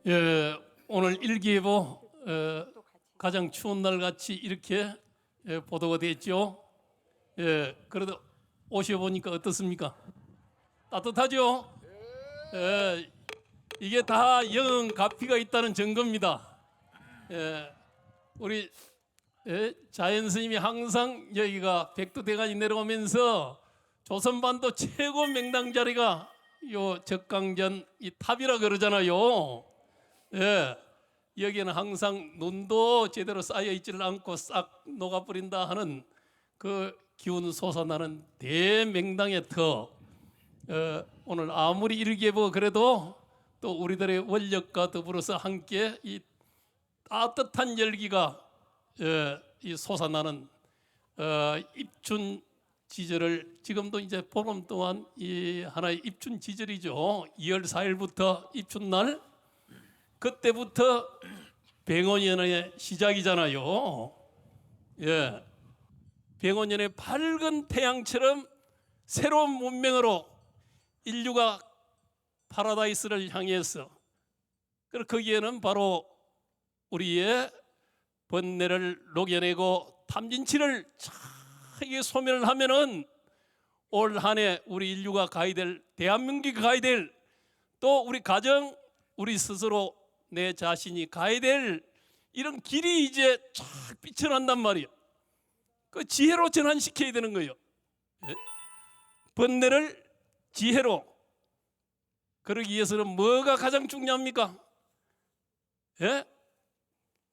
예, 오늘 일기예보 가장 추운 날 같이 이렇게 보도가 됐죠. 예, 그래도 오셔보니까 어떻습니까? 따뜻하죠? 예, 이게 다 영 가피가 있다는 증거입니다. 예, 우리 자연 스님이 항상 여기가 백두대간이 내려오면서 조선반도 최고 명당 자리가 요 적강전 이 탑이라 그러잖아요. 예, 여기는 항상 눈도 제대로 쌓여 있지를 않고 싹 녹아버린다 하는 그 기운 솟아나는 대명당의 터. 오늘 아무리 일개보 그래도 또 우리들의 원력과 더불어서 함께 이 따뜻한 열기가 이 솟아나는 입춘 지절을 지금도 이제 보름 동안 이 하나의 입춘 지절이죠. 2월 4일부터 입춘날 그때부터 백원년의 시작이잖아요. 예, 백원년의 밝은 태양처럼 새로운 문명으로 인류가 파라다이스를 향해서 그리고 거기에는 바로 우리의 번뇌를 녹여내고 탐진치를 이게 소멸을 하면은 올 한 해 우리 인류가 가야 될 대한민국이 가야 될 또 우리 가정 우리 스스로 내 자신이 가야 될 이런 길이 이제 쫙 삐쳐난단 말이에요. 그 지혜로 전환시켜야 되는 거예요. 예? 번뇌를 지혜로. 그러기 위해서는 뭐가 가장 중요합니까? 예?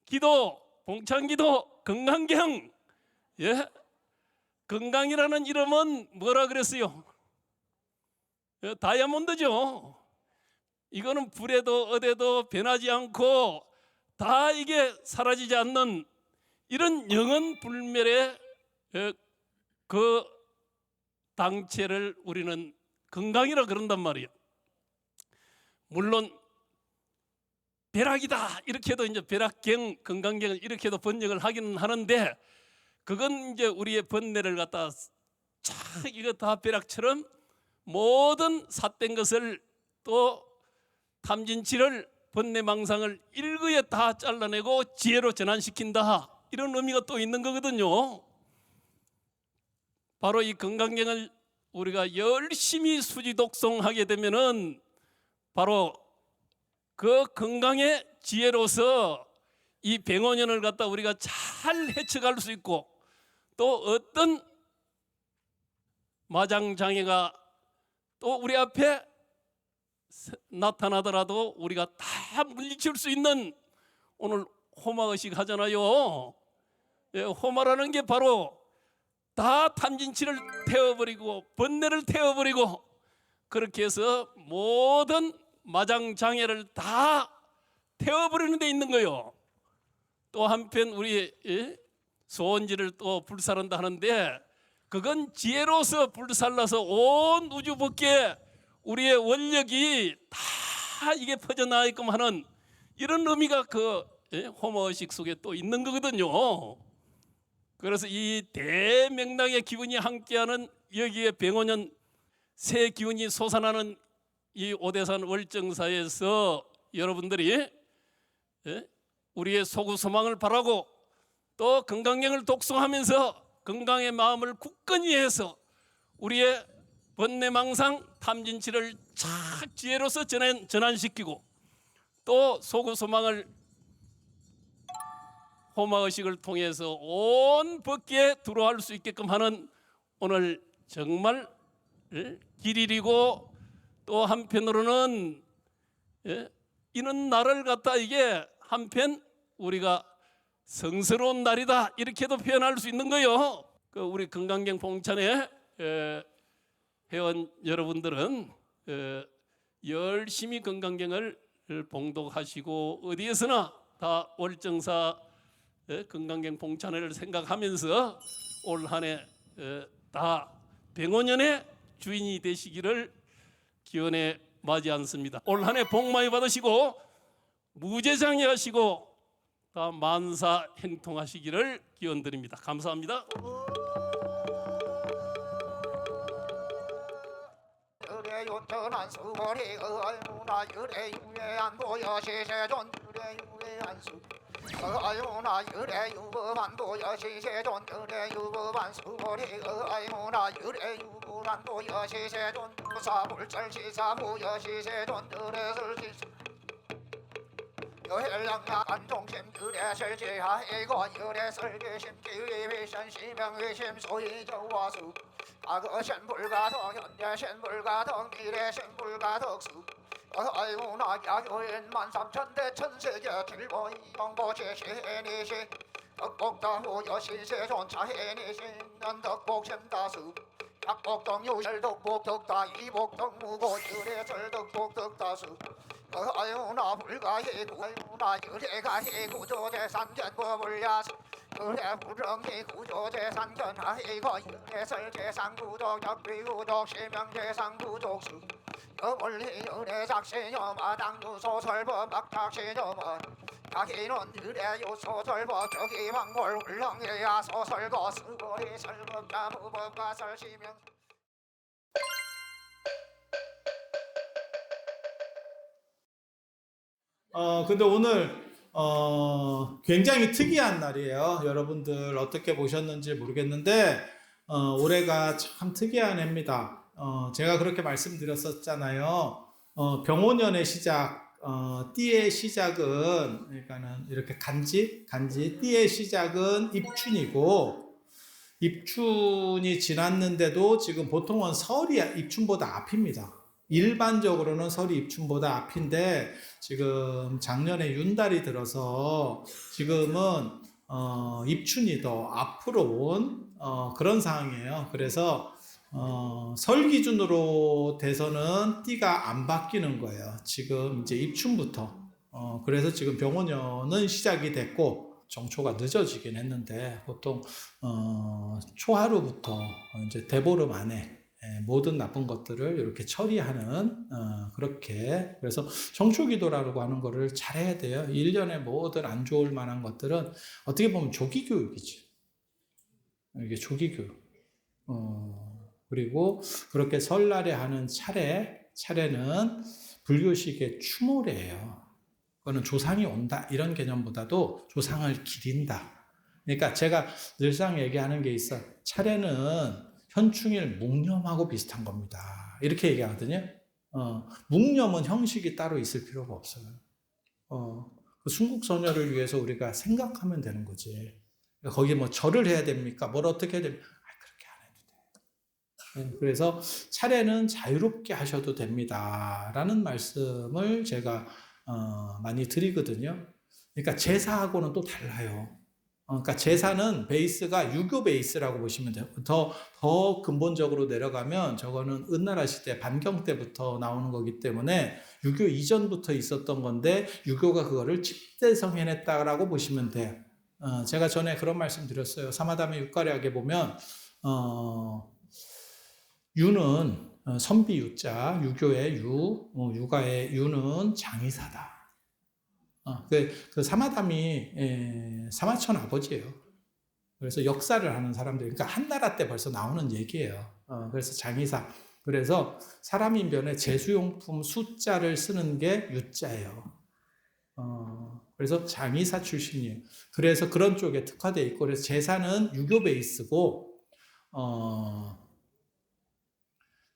기도, 봉창기도, 건강경. 예? 건강이라는 이름은 뭐라 그랬어요? 예, 다이아몬드죠. 이거는 불에도 어디에도 변하지 않고 다 이게 사라지지 않는 이런 영원 불멸의 그 당체를 우리는 건강이라 그런단 말이에요. 물론 벼락이다 이렇게도 이제 벼락경, 건강경을 이렇게도 번역을 하기는 하는데 그건 이제 우리의 번뇌를 갖다 쫙 이거 다 벼락처럼 모든 삿된 것을 또 탐진치를 번뇌망상을 일거에 다 잘라내고 지혜로 전환시킨다 이런 의미가 또 있는 거거든요. 바로 이 건강경을 우리가 열심히 수지 독송하게 되면은 바로 그 건강의 지혜로서 이 백원년을 갖다 우리가 잘 헤쳐갈 수 있고 또 어떤 마장장애가 또 우리 앞에 나타나더라도 우리가 다 물리칠 수 있는 오늘 호마의식 하잖아요. 예, 호마라는 게 바로 다 탐진치를 태워버리고 번뇌를 태워버리고 그렇게 해서 모든 마장장애를 다 태워버리는 데 있는 거예요. 또 한편 우리 소원지를 또 불사른다 하는데 그건 지혜로서 불살라서 온 우주 밖에 우리의 원력이 다 이게 퍼져나가게끔 하는 이런 의미가 그 호모의식 속에 또 있는 거거든요. 그래서 이 대명당의 기운이 함께하는 여기에 백원년 새 기운이 솟아나는 이 오대산 월정사에서 여러분들이 우리의 소구 소망을 바라고 또 건강경을 독송하면서 건강의 마음을 굳건히 해서 우리의 번뇌망상 탐진치를 착 지혜로서 전환시키고 또 소구 소망을 호마의식을 통해서 온 법계에 들어갈 수 있게끔 하는 오늘 정말 길이고 또 한편으로는 이런 날을 갖다 이게 한편 우리가 성스러운 날이다 이렇게도 표현할 수 있는 거예요. 그 우리 건강경 봉찬회 회원 여러분들은 열심히 건강경을 봉독하시고 어디에서나 다 월정사 건강경 봉찬회를 생각하면서 올 한 해 다 백원년의 주인이 되시기를 기원해 마지 않습니다. 올 한 해 복 많이 받으시고 무죄장애 하시고 다 만사 행통하시기를 기원드립니다. 감사합니다. 그래 요전한 수고리 아유나 유래 유해안도 여시세존 유래 유해안수 아유나 유래 유법안도 여시세존 유래 유법안수보리 아유나 유래 유법안도 여시세존 사불철시사무 여시세존 유래설시사 여헬랑야 안종심 유래설지하이고 유래설기심 기위위신 시명위심 소이저와수 과거신불가덕 현재신불가덕 미래신불가덕수 아이고나 야교인 만삼천대 천세계 길보이동보시시니시 덕복다후 여시세존 차해니시 덕복심다수 약복동유설덕복덕다 이복동무고 유래설덕복덕다수 아유나 불가해구 아유나 유래가해 구조재산견법을야수 유래 부정해 구조재산견하이고 유래설재산구독 역비구독 실명재산구독수 여물리 유래작시녀 마당유소설법 막탁시녀먼 자기는 유래유소설법 저기왕골 울렁해야 소설거 수고리 설법자 무법가 설시명 근데 오늘 굉장히 특이한 날이에요. 여러분들 어떻게 보셨는지 모르겠는데 올해가 참 특이한 해입니다. 제가 그렇게 말씀드렸었잖아요. 병오년의 시작, 띠의 시작은 그러니까는 이렇게 간지 띠의 시작은 입춘이고 입춘이 지났는데도 지금 보통은 설이 입춘보다 앞입니다. 일반적으로는 설이 입춘보다 앞인데 지금 작년에 윤달이 들어서 지금은 입춘이 더 앞으로 온 그런 상황이에요. 그래서 설 기준으로 돼서는 띠가 안 바뀌는 거예요. 지금 이제 입춘부터. 그래서 지금 병오년은 시작이 됐고 정초가 늦어지긴 했는데 보통 초하루부터 이제 대보름 안에 모든 나쁜 것들을 이렇게 처리하는 그렇게 그래서 정초기도라고 하는 거를 잘해야 돼요. 1년에 모든 안 좋을 만한 것들은 어떻게 보면 조기교육이지. 이게 조기교육. 그리고 그렇게 설날에 하는 차례는 불교식의 추모례예요. 그거는 조상이 온다 이런 개념보다도 조상을 기린다. 그러니까 제가 늘상 얘기하는 게 있어. 차례는 현충일 묵념하고 비슷한 겁니다. 이렇게 얘기하거든요. 묵념은 형식이 따로 있을 필요가 없어요. 그 순국선열을 위해서 우리가 생각하면 되는 거지. 거기 뭐 절을 해야 됩니까? 뭘 어떻게 해야 됩니까? 그렇게 안 해도 돼요. 그래서 차례는 자유롭게 하셔도 됩니다. 라는 말씀을 제가 많이 드리거든요. 그러니까 제사하고는 또 달라요. 그러니까 제사는 베이스가 유교 베이스라고 보시면 돼요. 더 근본적으로 내려가면 저거는 은나라 시대 반경 때부터 나오는 거기 때문에 유교 이전부터 있었던 건데 유교가 그거를 집대성해냈다라고 보시면 돼요. 제가 전에 그런 말씀 드렸어요. 사마담의 육가략에 보면 유는 선비 유자, 유교의 유가의 유는 장의사다. 그 사마담이 사마천 아버지예요. 그래서 역사를 하는 사람들, 그러니까 한나라 때 벌써 나오는 얘기예요. 그래서 장의사. 그래서 사람인변에 제수용품 숫자를 쓰는 게 유자예요. 그래서 장의사 출신이에요. 그래서 그런 쪽에 특화되어 있고, 그래서 제사는 유교 베이스고,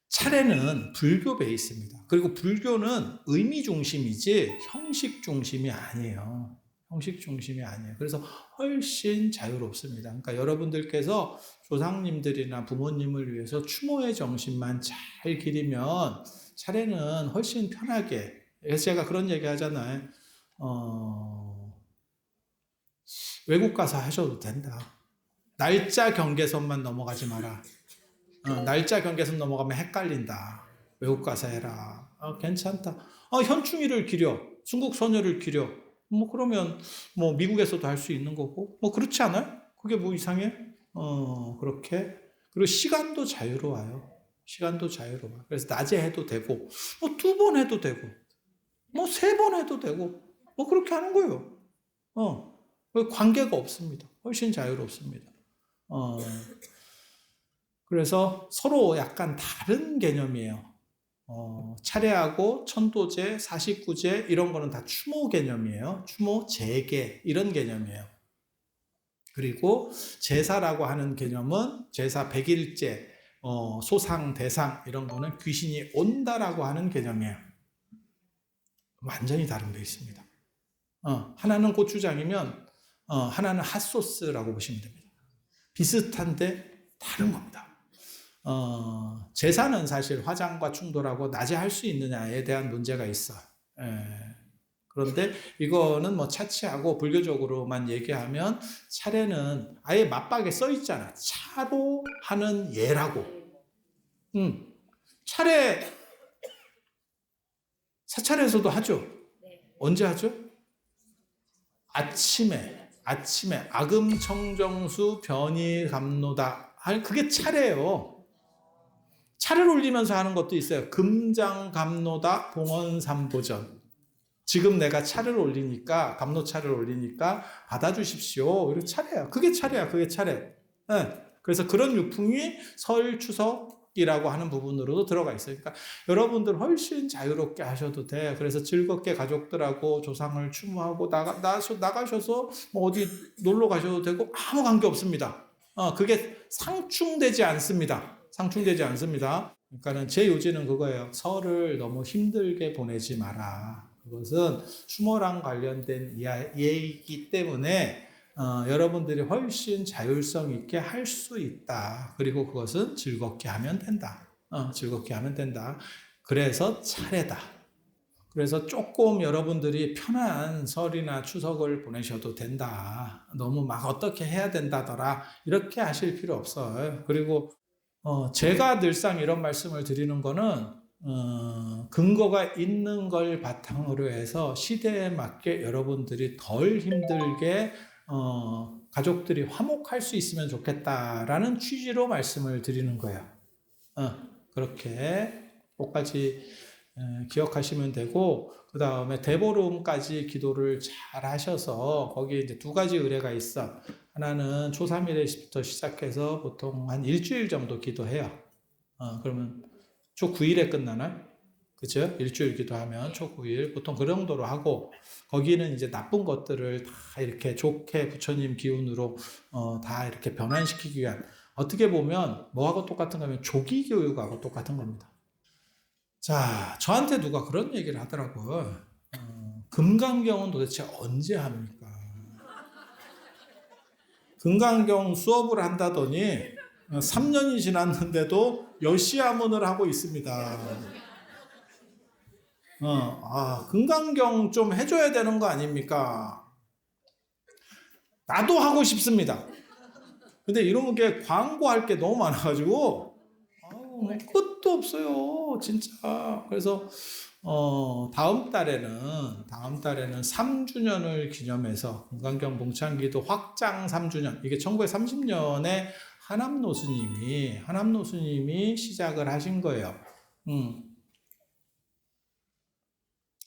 차례는 불교 베이스입니다. 그리고 불교는 의미 중심이지 형식 중심이 아니에요. 형식 중심이 아니에요. 그래서 훨씬 자유롭습니다. 그러니까 여러분들께서 조상님들이나 부모님을 위해서 추모의 정신만 잘 기리면 차례는 훨씬 편하게. 그래서 제가 그런 얘기 하잖아요. 외국 가서 하셔도 된다. 날짜 경계선만 넘어가지 마라. 날짜 경계선 넘어가면 헷갈린다. 외국 가서 해라. 괜찮다. 현충일을 기려. 순국선열을 기려. 뭐 그러면 뭐 미국에서도 할 수 있는 거고. 뭐 그렇지 않아요? 그게 뭐 이상해? 그렇게. 그리고 시간도 자유로워요. 시간도 자유로워. 그래서 낮에 해도 되고, 뭐 2번 해도 되고, 뭐 3번 해도 되고, 뭐 그렇게 하는 거예요. 관계가 없습니다. 훨씬 자유롭습니다. 그래서 서로 약간 다른 개념이에요. 차례하고 천도제, 사십구제 이런 거는 다 추모 개념이에요. 추모, 재계 이런 개념이에요. 그리고 제사라고 하는 개념은 제사 100일째, 소상, 대상 이런 거는 귀신이 온다라고 하는 개념이에요. 완전히 다른 게 있습니다. 하나는 고추장이면 하나는 핫소스라고 보시면 됩니다. 비슷한데 다른 겁니다. 제사는 사실 화장과 충돌하고 낮에 할 수 있느냐에 대한 문제가 있어. 그런데 이거는 뭐 차치하고 불교적으로만 얘기하면 차례는 아예 맞박에 써 있잖아. 차로 하는 예라고. 차례 사찰에서도 하죠. 언제 하죠? 아침에 아금청정수 변이감로다. 그게 차례예요. 차를 올리면서 하는 것도 있어요. 금장감로다 봉헌삼보전. 지금 내가 차를 올리니까 감로차를 올리니까 받아주십시오. 이렇게 차례야. 그게 차례야. 그게 차례. 네. 그래서 그런 유풍이 설 추석이라고 하는 부분으로도 들어가 있어요. 그러니까 여러분들 훨씬 자유롭게 하셔도 돼. 그래서 즐겁게 가족들하고 조상을 추모하고 나가셔서 뭐 어디 놀러 가셔도 되고 아무 관계 없습니다. 그게 상충되지 않습니다. 상충되지 않습니다. 그러니까는 제 요지는 그거예요. 설을 너무 힘들게 보내지 마라. 그것은 추모랑 관련된 예이기 때문에 여러분들이 훨씬 자율성 있게 할 수 있다. 그리고 그것은 즐겁게 하면 된다. 즐겁게 하면 된다. 그래서 차례다. 그래서 조금 여러분들이 편한 설이나 추석을 보내셔도 된다. 너무 막 어떻게 해야 된다더라. 이렇게 하실 필요 없어요. 그리고 제가 늘상 이런 말씀을 드리는 거는 근거가 있는 걸 바탕으로 해서 시대에 맞게 여러분들이 덜 힘들게 가족들이 화목할 수 있으면 좋겠다라는 취지로 말씀을 드리는 거예요. 그렇게 꼭까지 기억하시면 되고, 그 다음에 대보름까지 기도를 잘 하셔서 거기에 이제 두 가지 의례가 있어. 하나는 초3일에부터 시작해서 보통 한 일주일 정도 기도해요. 그러면 초 9일에 끝나나? 그죠? 일주일 기도하면 초 9일 보통 그 정도로 하고, 거기는 이제 나쁜 것들을 다 이렇게 좋게 부처님 기운으로 다 이렇게 변환시키기 위한, 어떻게 보면 뭐하고 똑같은 거면 조기 교육하고 똑같은 겁니다. 자, 저한테 누가 그런 얘기를 하더라고요. 금강경은 도대체 언제 합니까? 금강경 수업을 한다더니 3년이 지났는데도 여시야문을 하고 있습니다. 금강경 좀 해줘야 되는 거 아닙니까? 나도 하고 싶습니다. 근데 이런 게 광고할 게 너무 많아가지고 끝도 없어요, 진짜. 그래서 다음 달에는 3주년을 기념해서 금강경 봉창기도 확장 3주년. 이게 1930년에 하남노 스님이 시작을 하신 거예요.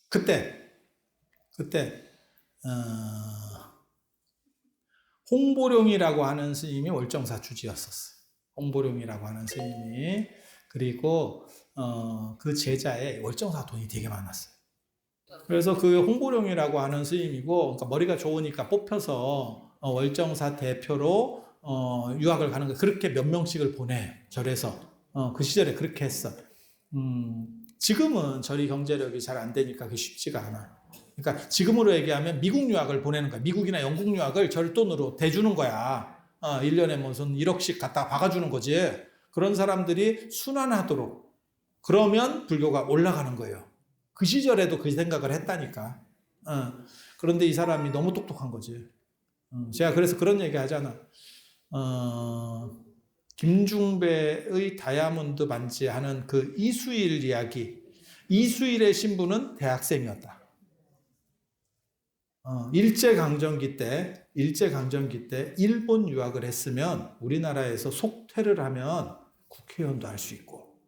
그때 홍보룡이라고 하는 스님이 월정사 주지였었어요. 홍보룡이라고 하는 스님이. 그리고 그 제자에 월정사 돈이 되게 많았어요. 그래서 그 홍보룡이라고 하는 스님이고, 그러니까 머리가 좋으니까 뽑혀서 월정사 대표로 유학을 가는 거. 그렇게 몇 명씩을 보내, 절에서. 그 시절에 그렇게 했어. 지금은 절이 경제력이 잘 안 되니까 그게 쉽지가 않아. 그러니까 지금으로 얘기하면 미국 유학을 보내는 거야. 미국이나 영국 유학을 절 돈으로 대주는 거야. 1년에 무슨 1억씩 갖다 박아주는 거지. 그런 사람들이 순환하도록. 그러면 불교가 올라가는 거예요. 그 시절에도 그 생각을 했다니까. 그런데 이 사람이 너무 똑똑한 거지. 제가 그래서 그런 얘기 하잖아. 김중배의 다이아몬드 반지 하는 그 이수일 이야기. 이수일의 신부는 대학생이었다. 일제강점기 때 일본 유학을 했으면 우리나라에서 속퇴를 하면 국회의원도 할 수 있고,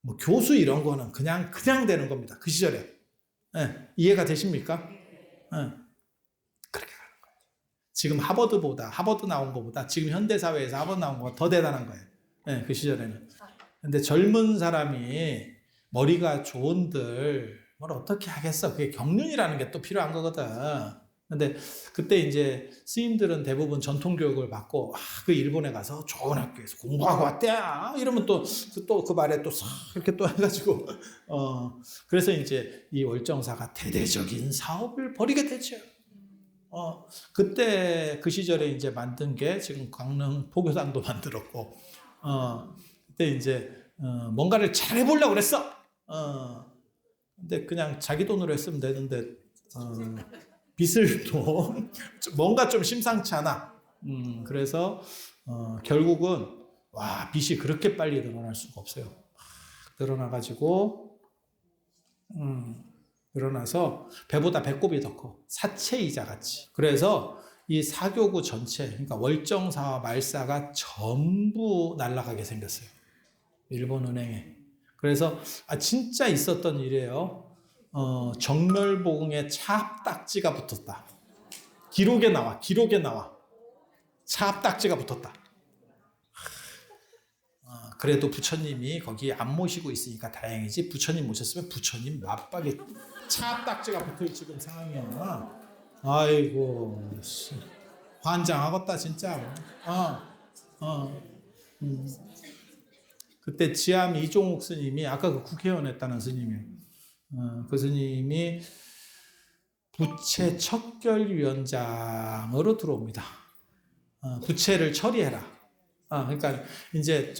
뭐 교수 이런 거는 그냥 되는 겁니다. 그 시절에. 이해가 되십니까? 그렇게 가는 거예요. 지금 하버드 나온 것보다 지금 현대사회에서 하버드 나온 것보다 더 대단한 거예요. 그 시절에는. 근데 젊은 사람이 머리가 좋은들 뭘 어떻게 하겠어. 그게 경륜이라는 게 또 필요한 거거든. 근데 그때 이제 스님들은 대부분 전통 교육을 받고 그 일본에 가서 좋은 학교에서 공부하고 왔대야. 이러면 또 그 말에 또 싹 이렇게 또 해가지고 그래서 이제 이 월정사가 대대적인 사업을 벌이게 되죠. 그때 그 시절에 이제 만든 게 지금 강릉 포교당도 만들었고 그때 이제 뭔가를 잘 해보려고 그랬어. 근데 그냥 자기 돈으로 했으면 되는데 빚을 또 뭔가 좀 심상치 않아. 그래서 결국은 빚이 그렇게 빨리 늘어날 수가 없어요. 늘어나가지고 늘어나서 배보다 배꼽이 더 커. 사채이자 같이. 그래서 이 사교구 전체, 그러니까 월정사와 말사가 전부 날아가게 생겼어요. 일본 은행에. 그래서 진짜 있었던 일이에요. 정멸봉에 차압딱지가 붙었다. 기록에 나와. 차압딱지가 붙었다. 그래도 부처님이 거기 안 모시고 있으니까 다행이지. 부처님 모셨으면 부처님 맞박에 차압딱지가 붙을 지금 상황이야. 아이고, 환장하겠다 진짜. 그때 지암 이종욱 스님이 아까 그 국회의원 했다는 스님이에요. 그 스님이 부채 척결위원장으로 들어옵니다. 부채를 처리해라. 그러니까 이제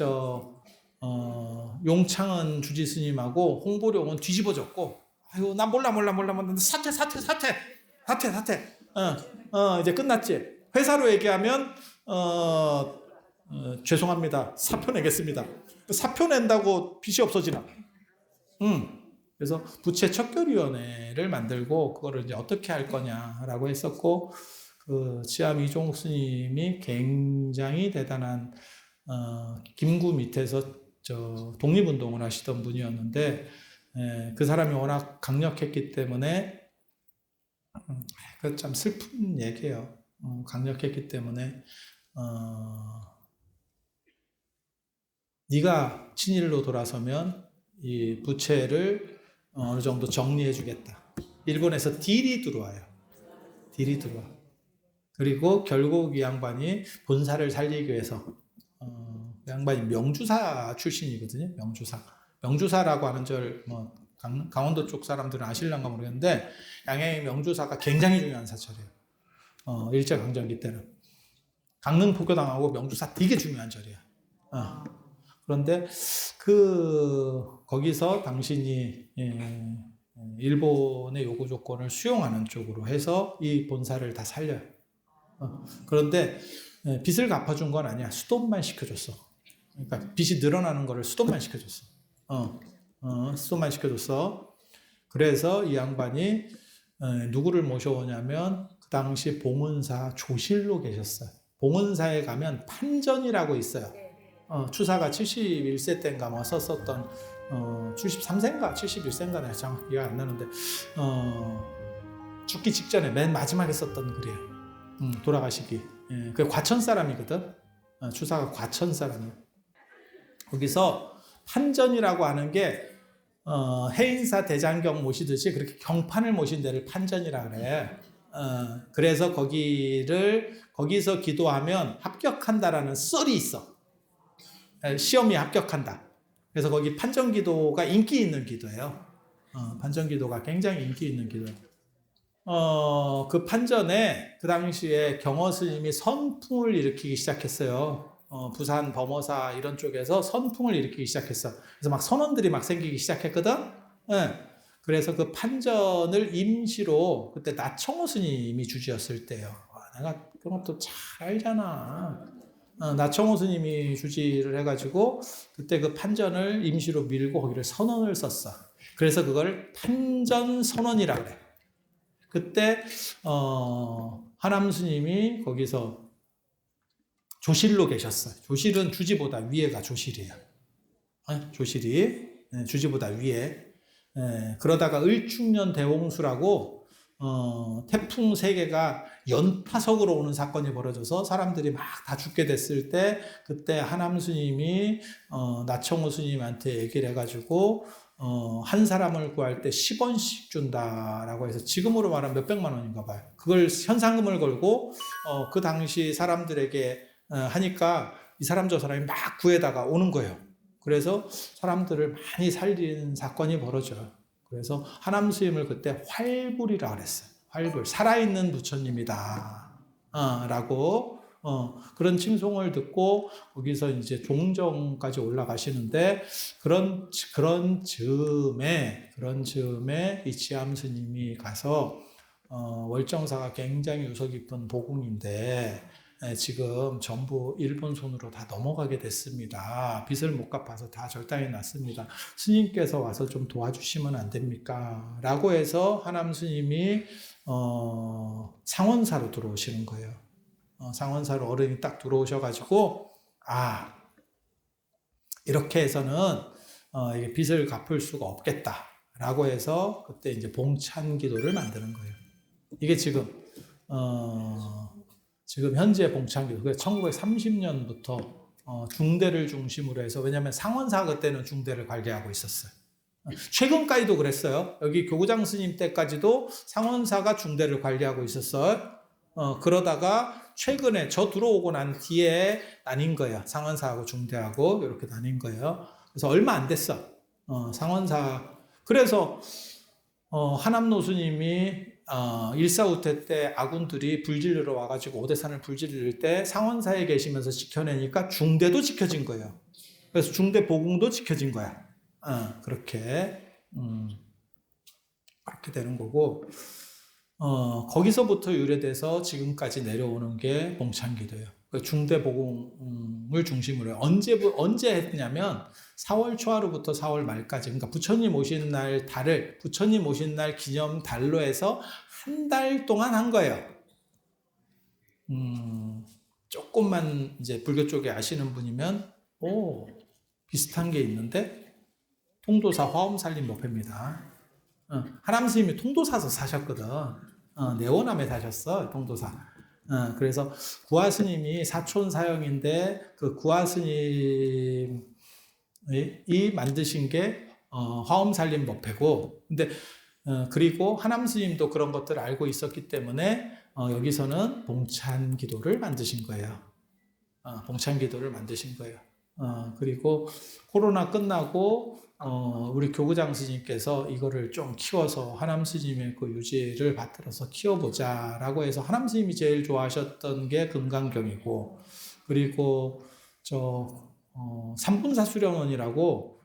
용창은 주지 스님하고 홍보룡은 뒤집어졌고, 아유 나 몰라 사퇴. 이제 끝났지. 회사로 얘기하면 죄송합니다. 사표 내겠습니다. 사표 낸다고 빚이 없어지나? 그래서 부채 척결위원회를 만들고 그거를 이제 어떻게 할 거냐라고 했었고, 그 지암 이종욱 스님이 굉장히 대단한 김구 밑에서 독립운동을 하시던 분이었는데, 그 사람이 워낙 강력했기 때문에 그 참 슬픈 얘기예요. 강력했기 때문에 네가 친일로 돌아서면 이 부채를 어느 정도 정리해 주겠다. 일본에서 딜이 들어와요. 그리고 결국 이 양반이 본사를 살리기 위해서 그 양반이 명주사 출신이거든요. 명주사라고 하는 절 강원도 쪽 사람들은 아실란가 모르겠는데 양양의 명주사가 굉장히 중요한 사찰이에요. 일제강점기 때는 강릉 포교당하고 명주사 되게 중요한 절이야. 그런데 거기서 당신이 일본의 요구 조건을 수용하는 쪽으로 해서 이 본사를 다 살려요. 그런데 빚을 갚아준 건 아니야. 수돈만 시켜줬어. 그러니까 빚이 늘어나는 거를 수돈만 시켜줬어. 수돈만 시켜줬어. 그래서 이 양반이 누구를 모셔오냐면 그 당시 봉은사 조실로 계셨어요. 봉은사에 가면 판전이라고 있어요. 추사가 71세 때인가 뭐 썼었던 73세인가 71세인가 내가 정확히 기억 안 나는데 죽기 직전에 맨 마지막에 썼던 글이에요. 돌아가시기. 그 과천 사람이거든. 추사가 과천 사람이에요. 거기서 판전이라고 하는 게 해인사 대장경 모시듯이 그렇게 경판을 모신 데를 판전이라 그래. 그래서 거기서 기도하면 합격한다라는 썰이 있어. 시험이 합격한다. 그래서 거기 판전기도가 인기 있는 기도예요. 판전기도가 굉장히 인기 있는 기도예요. 그 판전에 그 당시에 경허 스님이 선풍을 일으키기 시작했어요. 부산 범어사 이런 쪽에서 선풍을 일으키기 시작했어. 그래서 막 선원들이 막 생기기 시작했거든. 그래서 그 판전을 임시로 그때 나청호 스님이 주지였을 때요. 내가 그런 것도 잘 알잖아. 나청호 스님이 주지를 해가지고 그때 그 판전을 임시로 밀고 거기를 선원을 썼어. 그래서 그걸 판전선원이라 그래. 그때 하남 스님이 거기서 조실로 계셨어요. 조실은 주지보다 위에가 조실이에요. 조실이 주지보다 위에. 그러다가 을충년 대홍수라고 태풍 3개가 연파석으로 오는 사건이 벌어져서 사람들이 막 다 죽게 됐을 때 그때 하남 스님이 나청호 스님한테 얘기를 해가지고 한 사람을 구할 때 10원씩 준다라고 해서 지금으로 말하면 몇백만 원인가 봐요. 그걸 현상금을 걸고 그 당시 사람들에게 하니까 이 사람 저 사람이 막 구해다가 오는 거예요. 그래서 사람들을 많이 살린 사건이 벌어져요. 그래서 하남 스님을 그때 활불이라 그랬어요. 활불, 살아있는 부처님이다 라고 그런 칭송을 듣고 거기서 이제 종정까지 올라가시는데 그런 즈음에 이 지암 스님이 가서 월정사가 굉장히 유서 깊은 보궁인데 지금 전부 일본 손으로 다 넘어가게 됐습니다. 빚을 못 갚아서 다 절단이 났습니다. 스님께서 와서 좀 도와주시면 안 됩니까? 라고 해서 하남 스님이 상원사로 들어오시는 거예요. 상원사로 어른이 딱 들어오셔가지고 이렇게 해서는 이게 빚을 갚을 수가 없겠다라고 해서 그때 이제 봉찬 기도를 만드는 거예요. 이게 지금 현재 봉찬 기도. 1930년부터 중대를 중심으로 해서 왜냐하면 상원사 그때는 중대를 관리하고 있었어요. 최근까지도 그랬어요. 여기 교구장 스님 때까지도 상원사가 중대를 관리하고 있었어요. 그러다가 최근에 저 들어오고 난 뒤에 나뉜 거예요. 상원사하고 중대하고 이렇게 나뉜 거예요. 그래서 얼마 안 됐어. 상원사. 그래서 하남노 스님이 일사후퇴 때 아군들이 불질르러 와가지고 오대산을 불질릴 때 상원사에 계시면서 지켜내니까 중대도 지켜진 거예요. 그래서 중대 보궁도 지켜진 거야. 그렇게 되는 거고 거기서부터 유래돼서 지금까지 내려오는 게 봉찬기도예요. 중대 보궁을 중심으로 해요. 언제 했냐면 4월 초하루부터 4월 말까지, 그러니까 부처님 오신 날 달을 부처님 오신 날 기념 달로 해서 한 달 동안 한 거예요. 조금만 이제 불교 쪽에 아시는 분이면 비슷한 게 있는데 통도사 화엄살림법회입니다. 하남 스님이 통도사서 사셨거든. 내원암에 사셨어, 통도사. 그래서 구화 스님이 사촌 사형인데 그 구화 스님이 만드신 게 화엄살림 법회고, 근데 그리고 하남 스님도 그런 것들을 알고 있었기 때문에 여기서는 봉찬 기도를 만드신 거예요. 봉찬 기도를 만드신 거예요. 그리고 코로나 끝나고 우리 교구장 스님께서 이거를 좀 키워서 하남 스님의 그 유지를 받들어서 키워보자라고 해서 하남 스님이 제일 좋아하셨던 게 금강경이고, 그리고 삼분사 수련원이라고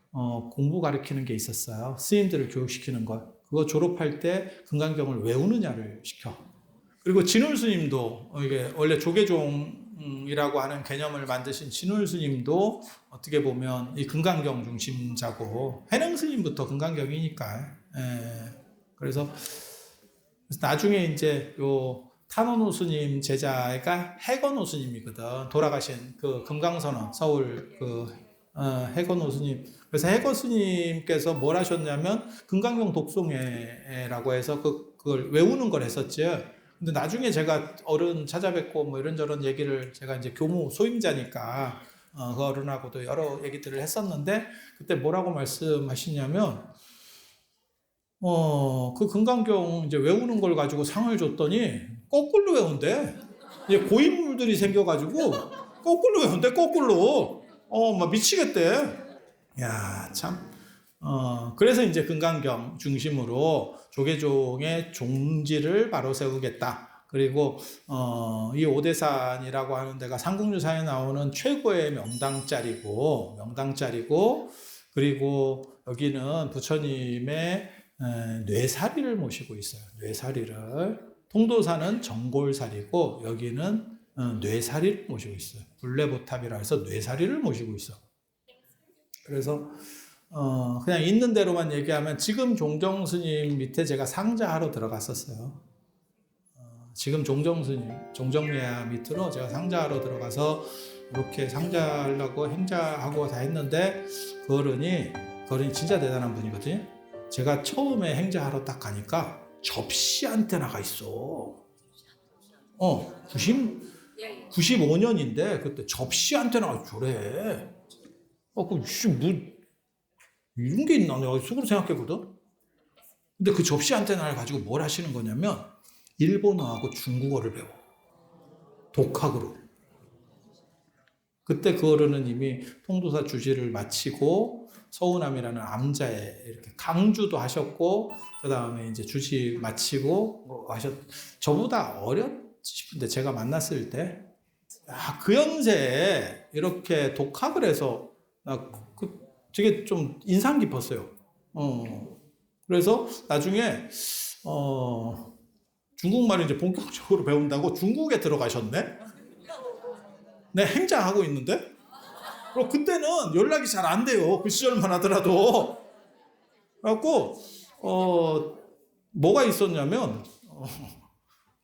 공부 가르치는 게 있었어요. 스님들을 교육시키는 것. 그거 졸업할 때 금강경을 외우느냐를 시켜. 그리고 진울 스님도 이게 원래 조계종이라고 하는 개념을 만드신 진울 스님도 어떻게 보면 이 금강경 중심자고, 해능 스님부터 금강경이니까. 그래서 나중에 이제 요 탄원호 스님 제자가 해건호 스님이거든. 돌아가신 그 금강선원 서울 그 해건호 스님. 그래서 해건 스님께서 뭘 하셨냐면 금강경 독송회라고 해서 그걸 외우는 걸 했었죠. 근데 나중에 제가 어른 찾아뵙고 뭐 이런저런 얘기를, 제가 이제 교무 소임자니까 그 어른하고도 여러 얘기들을 했었는데 그때 뭐라고 말씀하시냐면 그 금강경 이제 외우는 걸 가지고 상을 줬더니 거꾸로 외운대. 이제 고인물들이 생겨가지고 거꾸로 외운대, 거꾸로. 막 미치겠대. 야, 참. 그래서 이제 금강경 중심으로 조계종의 종지를 바로 세우겠다. 그리고 이 오대산이라고 하는 데가 삼국유사에 나오는 최고의 명당짜리고, 그리고 여기는 부처님의 뇌사리를 모시고 있어요. 뇌사리를. 통도사는 정골사리고 여기는 뇌사리를 모시고 있어요. 불례보탑이라 해서 뇌사리를 모시고 있어. 그래서 그냥 있는 대로만 얘기하면 지금 종정스님 밑에 제가 상자하러 들어갔었어요. 지금 종정스님, 종정례하 밑으로 제가 상자하러 들어가서 이렇게 상자하려고 행자하고 다 했는데 그 어른이 진짜 대단한 분이거든요. 제가 처음에 행자하러 딱 가니까 접시 안테나가 있어. 95년인데 그때 접시 안테나가 저래. 이런 게 있나 내가 속으로 생각했거든. 근데 그 접시 안테나를 가지고 뭘 하시는 거냐면 일본어하고 중국어를 배워. 독학으로. 그때 그 어른은 이미 통도사 주지를 마치고 서우남이라는 암자에 이렇게 강주도 하셨고 그 다음에 이제 주지 마치고 저보다 어렸지 싶은데 제가 만났을 때 그 연세에 이렇게 독학을 해서 되게 좀 인상 깊었어요. 그래서 나중에 중국말을 이제 본격적으로 배운다고 중국에 들어가셨네. 네, 행자하고 있는데. 그리고 그때는 연락이 잘 안 돼요. 그 시절만 하더라도. 그래갖고 뭐가 있었냐면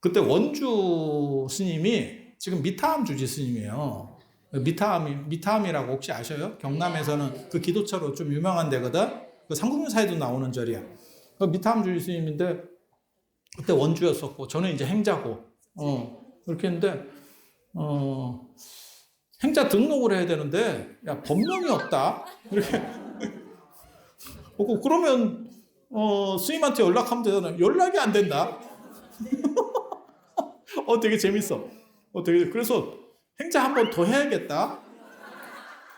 그때 원주 스님이 지금 미타암 주지 스님이에요. 미타암이라고 혹시 아셔요? 경남에서는 그 기도처로 좀 유명한 데거든. 그 삼국유사에도 나오는 절이야. 그 미타암 주지 스님인데 그때 원주였었고 저는 이제 행자고 그렇게 했는데 행자 등록을 해야 되는데 야 법명이 없다 이렇게 그러면 스님한테 연락하면 되잖아. 연락이 안 된다. 되게 재밌어. 그래서 행자 한 번 더 해야겠다.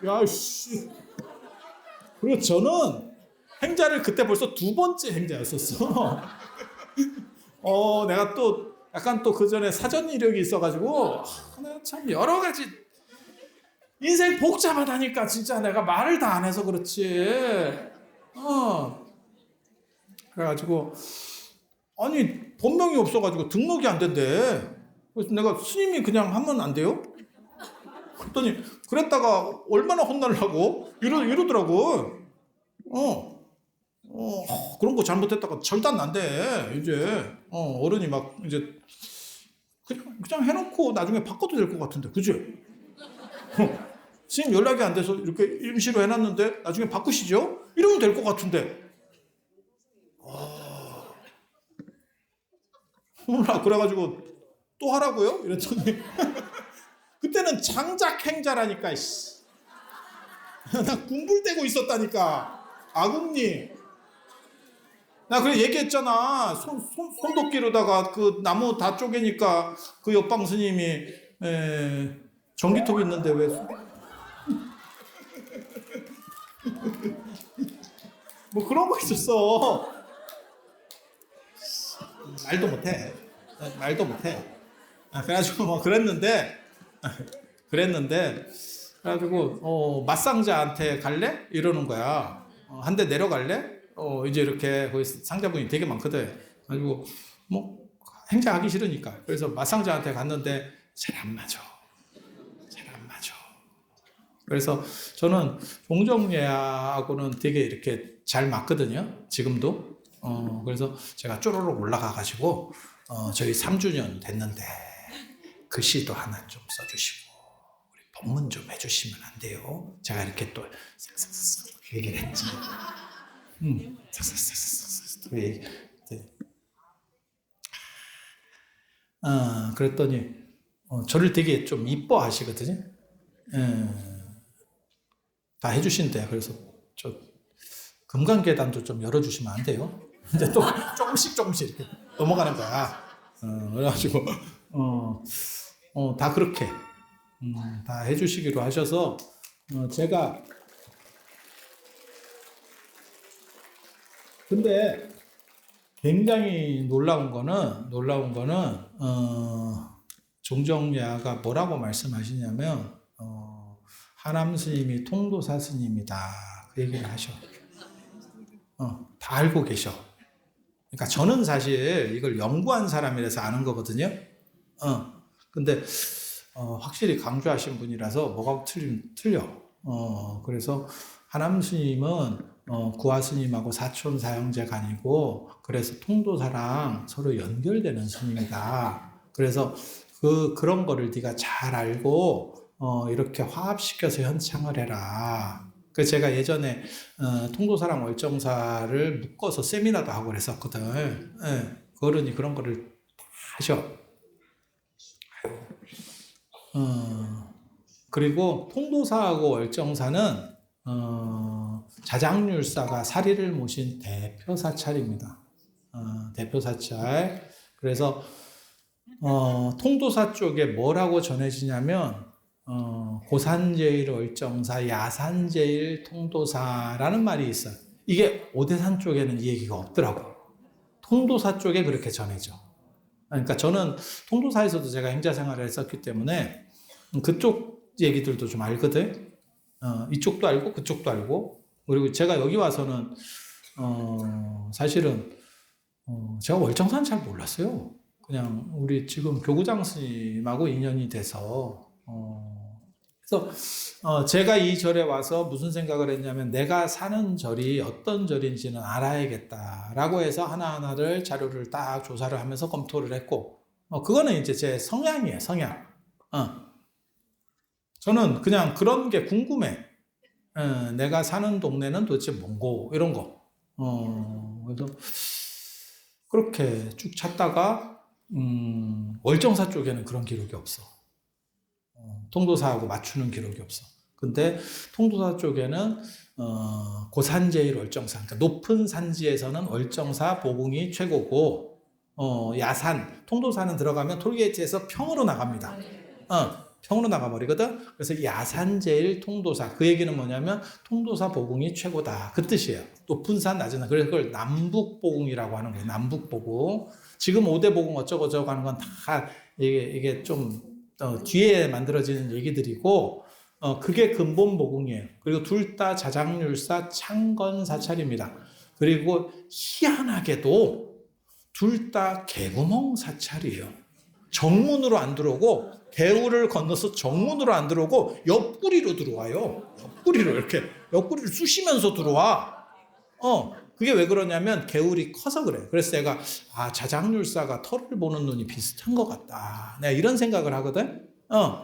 야씨. 그리고 저는 행자를 그때 벌써 2번째 행자였었어. 내가 또 약간 또 그 전에 사전 이력이 있어가지고 내가 참 여러 가지 인생 복잡하다니까 진짜 내가 말을 다 안 해서 그렇지. 그래가지고 아니 본명이 없어가지고 등록이 안 된대. 그래서 내가 스님이 그냥 하면 안 돼요? 그랬더니 그랬다가 얼마나 혼날라고 이러더라고. 그런 거 잘못했다가 절단 난대. 이제 어른이 막 이제 그냥 해놓고 나중에 바꿔도 될 것 같은데, 그지? 스님 연락이 안 돼서 이렇게 임시로 해놨는데 나중에 바꾸시죠? 이러면 될 것 같은데. 그래가지고 또 하라고요? 이랬더니 그때는 장작 행자라니까. 나 군불대고 있었다니까. 아궁님. 나 그래 얘기했잖아. 손도끼로다가 그 나무 다 쪼개니까 그 옆방 스님이 전기톱 있는데 왜 뭐 그런 거 있었어. 말도 못해. 그래가지고 뭐 그랬는데 그래가지고 맞상자한테 갈래? 이러는 거야. 한 대 내려갈래? 이제 이렇게 거기 상자분이 되게 많거든. 그래가지고 뭐 행자하기 싫으니까. 그래서 맞상자한테 갔는데 잘 안 맞아. 그래서 저는 종정예하고는 되게 이렇게 잘 맞거든요. 지금도. 그래서 제가 쪼로록 올라가가지고 저희 3주년 됐는데 글씨도 하나 좀 써주시고 우리 법문 좀 해주시면 안 돼요? 제가 이렇게 또 싹싹싹 얘기를 했지. 싹싹싹싹 그랬더니 저를 되게 좀 이뻐하시거든요. 다 해주신대. 그래서 저 금강계단도 좀 열어주시면 안 돼요? 이제 또 조금씩 이렇게 넘어가는 거야. 그래가지고 다 그렇게 다 해주시기로 하셔서 제가 근데 굉장히 놀라운 거는 종정야가 뭐라고 말씀하시냐면 하남 스님이 통도사 스님이다 그 얘기를 하셔. 다 알고 계셔. 그러니까 저는 사실 이걸 연구한 사람이라서 아는 거거든요. 근데 확실히 강조하신 분이라서 뭐가 틀려. 그래서 하남 스님은 구화 스님하고 사촌 사형제가 아니고 그래서 통도사랑 서로 연결되는 스님이다. 그래서 그런 거를 네가 잘 알고 이렇게 화합시켜서 현창을 해라. 그래서 제가 예전에 통도사랑 월정사를 묶어서 세미나도 하고 그랬었거든. 그 어른이 그런 거를 다 하셔. 그리고 통도사하고 월정사는 자장률사가 사리를 모신 대표 사찰입니다. 대표 사찰. 그래서 통도사 쪽에 뭐라고 전해지냐면 고산제일 월정사, 야산제일 통도사라는 말이 있어요. 이게 오대산 쪽에는 이 얘기가 없더라고요. 통도사 쪽에 그렇게 전해져. 그러니까 저는 통도사에서도 제가 행자생활을 했었기 때문에 그쪽 얘기들도 좀 알거든. 이쪽도 알고 그쪽도 알고. 그리고 제가 여기 와서는 사실은 제가 월정사는 잘 몰랐어요. 그냥 우리 지금 교구장 스님하고 인연이 돼서 그래서 제가 이 절에 와서 무슨 생각을 했냐면 내가 사는 절이 어떤 절인지는 알아야겠다라고 해서 하나하나를 자료를 딱 조사를 하면서 검토를 했고 그거는 이제 제 성향이에요. 성향. 저는 그냥 그런 게 궁금해. 내가 사는 동네는 도대체 뭔고 이런 거. 그래서 그렇게 쭉 찾다가 월정사 쪽에는 그런 기록이 없어. 통도사하고 맞추는 기록이 없어. 근데 통도사 쪽에는 고산제일 월정사, 그러니까 높은 산지에서는 월정사 보궁이 최고고 야산, 통도사는 들어가면 톨게이트에서 평으로 나갑니다. 평으로 나가버리거든. 그래서 야산제일 통도사, 그 얘기는 뭐냐면 통도사 보궁이 최고다 그 뜻이에요. 높은 산 낮은 산. 그래서 그걸 남북보궁이라고 하는 거예요. 남북보궁. 지금 5대 보궁 어쩌고 저쩌고 하는 건 다 이게 좀 뒤에 만들어지는 얘기들이고 그게 근본 보궁이에요. 그리고 둘 다 자장률사 창건 사찰입니다. 그리고 희한하게도 둘 다 개구멍 사찰이에요. 정문으로 안 들어오고 개울을 건너서 정문으로 안 들어오고 옆구리로 들어와요. 옆구리로 이렇게 옆구리를 쑤시면서 들어와. 그게 왜 그러냐면 개울이 커서 그래. 그래서 내가 자장률사가 털을 보는 눈이 비슷한 것 같다. 내가 이런 생각을 하거든.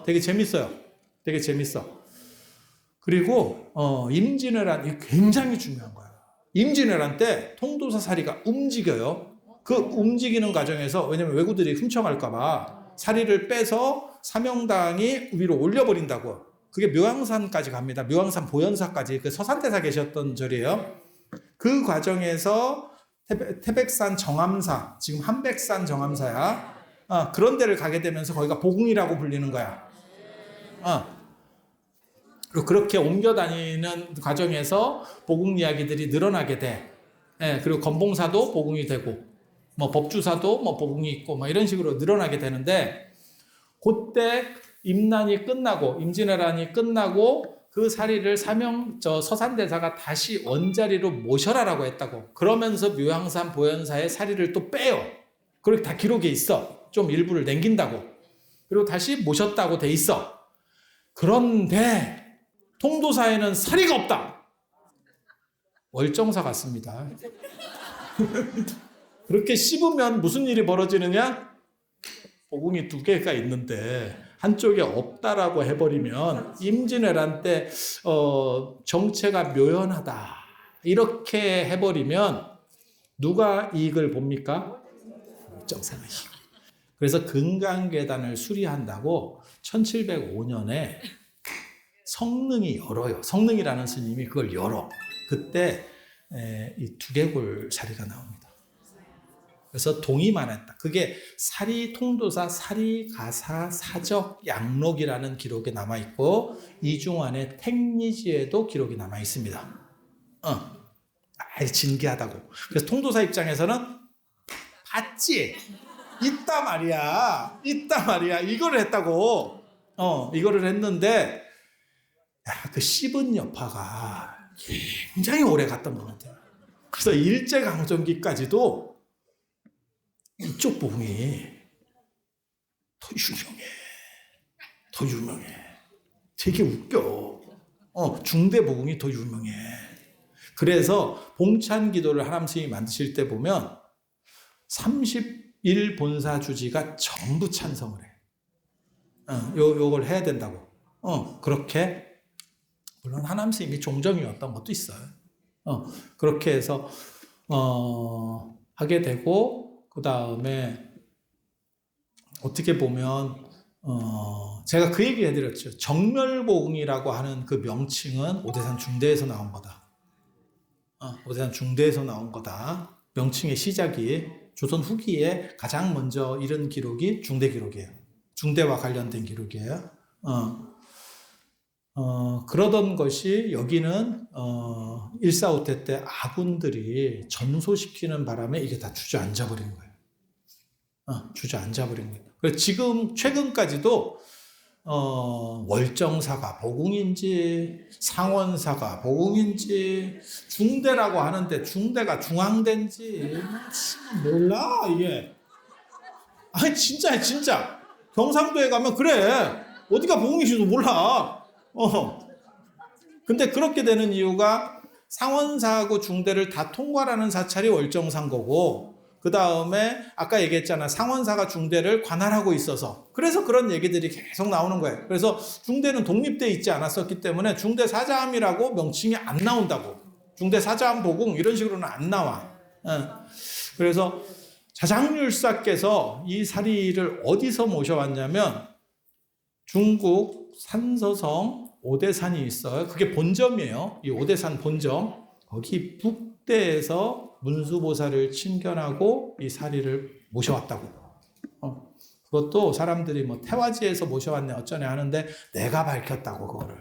되게 재밌어요. 되게 재밌어. 그리고 임진왜란 이게 굉장히 중요한 거야. 임진왜란 때 통도사 사리가 움직여요. 그 움직이는 과정에서 왜냐면 왜구들이 훔쳐갈까봐 사리를 빼서 사명당이 위로 올려버린다고. 그게 묘양산까지 갑니다. 묘양산 보현사까지. 그 서산대사 계셨던 절이에요. 그 과정에서 태백산 정암사, 지금 한백산 정암사야. 그런 데를 가게 되면서 거기가 보궁이라고 불리는 거야. 그리고 그렇게 옮겨 다니는 과정에서 보궁 이야기들이 늘어나게 돼. 그리고 건봉사도 보궁이 되고, 뭐 법주사도 뭐 보궁이 있고, 뭐 이런 식으로 늘어나게 되는데, 그때 임난이 끝나고, 임진왜란이 끝나고, 그 사리를 서산대사가 다시 원자리로 모셔라라고 했다고. 그러면서 묘양산 보현사의 사리를 또 빼요. 그렇게 다 기록에 있어. 좀 일부를 남긴다고. 그리고 다시 모셨다고 돼 있어. 그런데 통도사에는 사리가 없다. 월정사 같습니다. 그렇게 씹으면 무슨 일이 벌어지느냐? 보궁이 2개가 있는데 한쪽에 없다라고 해버리면 임진왜란 때 정체가 묘연하다 이렇게 해버리면 누가 이익을 봅니까? 월정사가 이익. 그래서 금강계단을 수리한다고 1705년에 성능이 열어요. 성능이라는 스님이 그걸 열어. 그때 이 두개골 사리가 나옵니다. 그래서 동의만 했다. 그게 사리 통도사 사리가사 사적 양록이라는 기록에 남아 있고 이중환의 택리지에도 기록이 남아 있습니다. 진기하다고. 그래서 통도사 입장에서는 봤지. 있다 말이야. 이거를 했다고. 이거를 했는데 그 씹은 여파가 굉장히 오래 갔던 것 같아요. 그래서 일제강점기까지도 이쪽 보궁이 더 유명해. 되게 웃겨. 중대 보궁이 더 유명해. 그래서 봉찬기도를 하람 스님이 만드실 때 보면 31 본사 주지가 전부 찬성을 해. 요걸 해야 된다고. 그렇게 물론 하남 스님이 종정이었던 것도 있어요. 그렇게 해서 하게 되고 그 다음에 어떻게 보면 제가 그 얘기 해드렸죠. 정멸복음이라고 하는 그 명칭은 오대산 중대에서 나온 거다. 오대산 중대에서 나온 거다. 명칭의 시작이 조선 후기에 가장 먼저 이런 기록이 중대 기록이에요. 중대와 관련된 기록이에요. 그러던 것이 여기는 145태 때 아군들이 전소시키는 바람에 이게 다 주저앉아 버린 거예요. 주저앉아 버린 거예요. 그래서 지금 최근까지도 월정사가 보궁인지 상원사가 보궁인지 중대라고 하는데 중대가 중앙대인지 몰라 이게. 아니 진짜 경상도에 가면 그래 어디가 보궁인지도 몰라. 근데 그렇게 되는 이유가 상원사하고 중대를 다 통괄하는 사찰이 월정사인 거고, 그 다음에 아까 얘기했잖아. 상원사가 중대를 관할하고 있어서. 그래서 그런 얘기들이 계속 나오는 거예요. 그래서 중대는 독립돼 있지 않았었기 때문에 중대 사자함이라고 명칭이 안 나온다고. 중대 사자함 보궁 이런 식으로는 안 나와. 그래서 자장률사께서 이 사리를 어디서 모셔왔냐면 중국 산서성 오대산이 있어요. 그게 본점이에요. 이 오대산 본점. 거기 북대에서 문수보살을 친견하고 이 사리를 모셔왔다고. 그것도 사람들이 뭐 태화지에서 모셔왔네 어쩌네 하는데 내가 밝혔다고 그거를.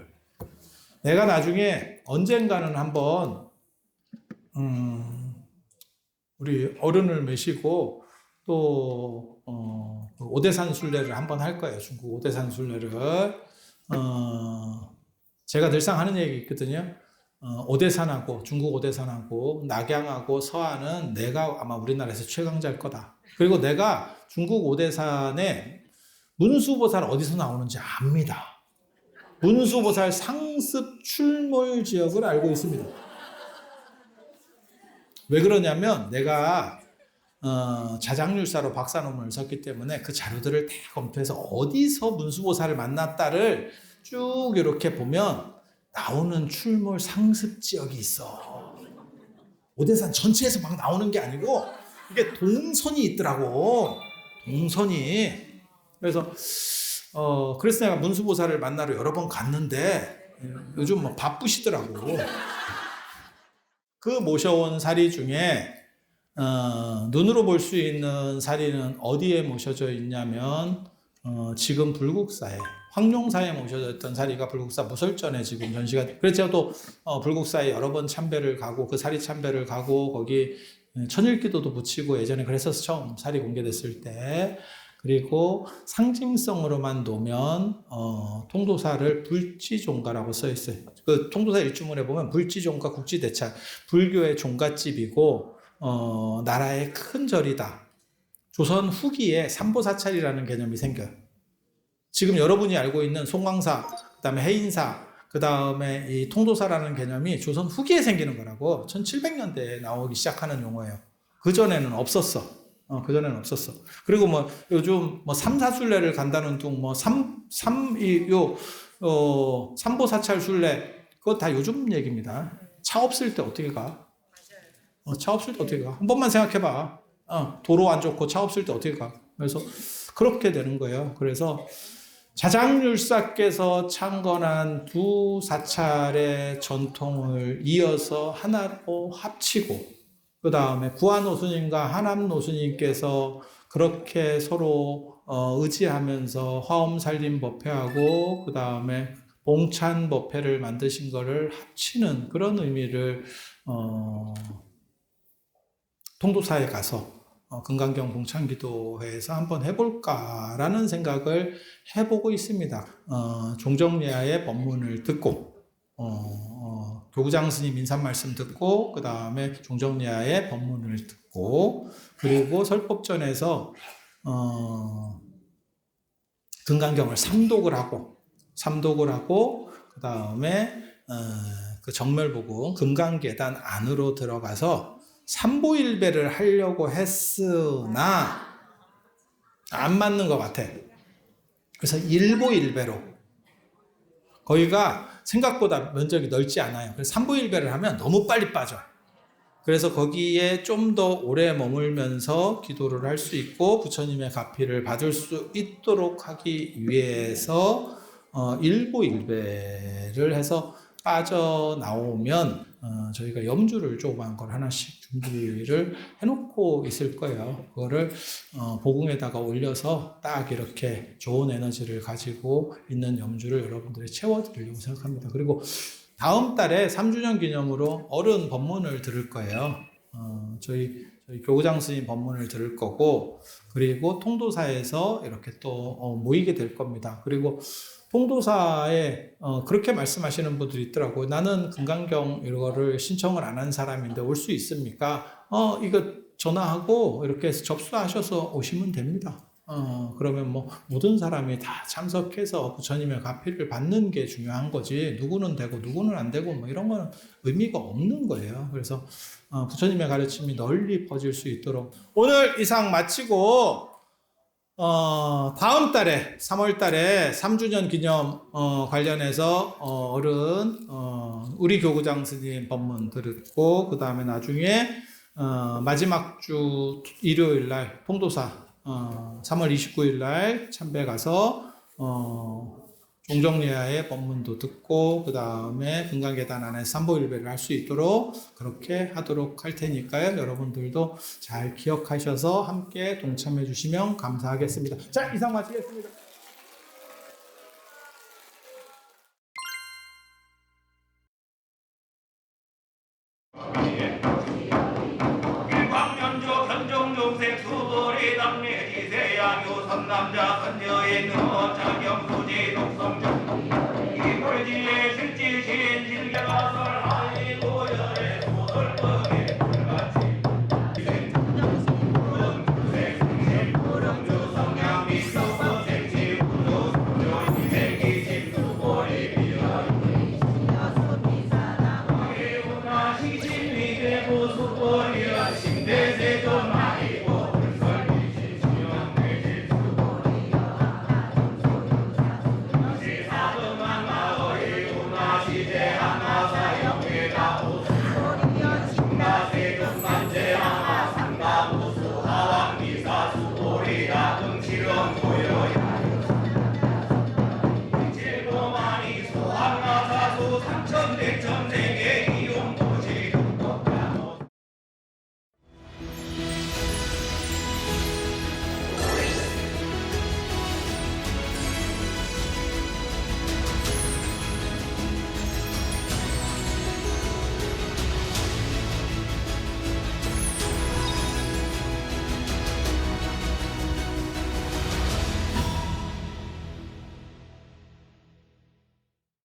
내가 나중에 언젠가는 한번 우리 어른을 모시고 또 오대산 순례를 한번 할 거예요. 중국 오대산 순례를. 제가 늘상 하는 얘기 있거든요. 오대산하고 중국 오대산하고 낙양하고 서안은 내가 아마 우리나라에서 최강자일 거다. 그리고 내가 중국 오대산에 문수보살 어디서 나오는지 압니다. 문수보살 상습 출몰 지역을 알고 있습니다. 왜 그러냐면 내가 자장률사로 박사논문을 썼기 때문에 그 자료들을 다 검토해서 어디서 문수보살을 만났다를 쭉 이렇게 보면 나오는 출몰 상습 지역이 있어. 오대산 전체에서 막 나오는 게 아니고 이게 동선이 있더라고. 동선이. 그래서 그래서 내가 문수보살을 만나러 여러 번 갔는데 요즘 뭐 바쁘시더라고. 그 모셔온 사리 중에 눈으로 볼 수 있는 사리는 어디에 모셔져 있냐면 지금 불국사에 황룡사에 모셔졌던 사리가 불국사 무설전에 지금 전시가. 그래서 제가 또 불국사에 여러 번 참배를 가고 그 사리 참배를 가고 거기 천일기도도 붙이고 예전에 그랬었어. 처음 사리 공개됐을 때. 그리고 상징성으로만 놓으면 통도사를 불지종가라고 써 있어요. 그 통도사 일주문에 보면 불지종가 국지대찰, 불교의 종가집이고 나라의 큰 절이다. 조선 후기에 삼보사찰이라는 개념이 생겨요. 지금 여러분이 알고 있는 송광사, 그다음에 해인사, 그다음에 이 통도사라는 개념이 조선 후기에 생기는 거라고. 1700년대에 나오기 시작하는 용어예요. 그 전에는 없었어. 그전에는 없었어. 그리고 뭐 요즘 뭐 삼사순례를 간다는 둥 뭐 삼보사찰 순례 그거 다 요즘 얘기입니다. 차 없을 때 어떻게 가? 차 없을 때 어떻게 가? 한 번만 생각해 봐. 도로 안 좋고 차 없을 때 어떻게 가? 그래서 그렇게 되는 거예요. 그래서 자장률사께서 창건한 두 사찰의 전통을 이어서 하나로 합치고, 그 다음에 구한오수님과 하남노수님께서 그렇게 서로 의지하면서 화엄살림법회하고 그 다음에 봉찬법회를 만드신 것을 합치는 그런 의미를 통도사에 가서 금강경 봉찬기도회에서 한번 해볼까라는 생각을 해보고 있습니다. 종정리아의 법문을 듣고 교구장 스님 인사 말씀 듣고 그 다음에 종정리아의 법문을 듣고 그리고 설법전에서 금강경을 삼독을 하고 그 다음에 그 정멸보궁 금강계단 안으로 들어가서 삼보일배를 하려고 했으나 안 맞는 것 같아. 그래서 일보일배로 거기가 생각보다 면적이 넓지 않아요. 그래서 삼보일배를 하면 너무 빨리 빠져. 그래서 거기에 좀 더 오래 머물면서 기도를 할 수 있고 부처님의 가피를 받을 수 있도록 하기 위해서 일부 일배를 해서 빠져나오면 저희가 염주를 조그만 걸 하나씩 준비를 해놓고 있을 거예요. 그거를 보궁에다가 올려서 딱 이렇게 좋은 에너지를 가지고 있는 염주를 여러분들이 채워드리려고 생각합니다. 그리고 다음 달에 3주년 기념으로 어른 법문을 들을 거예요. 저희 교구장 스님 법문을 들을 거고, 그리고 통도사에서 이렇게 또 모이게 될 겁니다. 그리고 통도사에 그렇게 말씀하시는 분들이 있더라고요. 나는 금강경 이거를 신청을 안 한 사람인데 올 수 있습니까? 이거 전화하고 이렇게 해서 접수하셔서 오시면 됩니다. 그러면 뭐 모든 사람이 다 참석해서 부처님의 가피를 받는 게 중요한 거지, 누구는 되고 누구는 안 되고 뭐 이런 거는 의미가 없는 거예요. 그래서 부처님의 가르침이 널리 퍼질 수 있도록 오늘 이상 마치고 다음 달에 3월 달에 3주년 기념 관련해서 어른 우리 교구장 스님 법문 듣고, 그 다음에 나중에 마지막 주 일요일 날 통도사 3월 29일 날 참배 가서 종정리야의 법문도 듣고, 그 다음에 금강계단 안에 삼보일배를 할 수 있도록 그렇게 하도록 할 테니까요. 여러분들도 잘 기억하셔서 함께 동참해 주시면 감사하겠습니다. 자, 이상 마치겠습니다. 광년조 현종종색 수보리 당내 이세양 요선 남자 선녀의 너자경 수지 독성정 이불지의 실지신 질겨설 하이고 열의 소설법에 불같이 무릉주 성향 미소서 생시 우도 수조 이세기 진수보리 비하여 해우나 시신미 대고 수보리라 심대세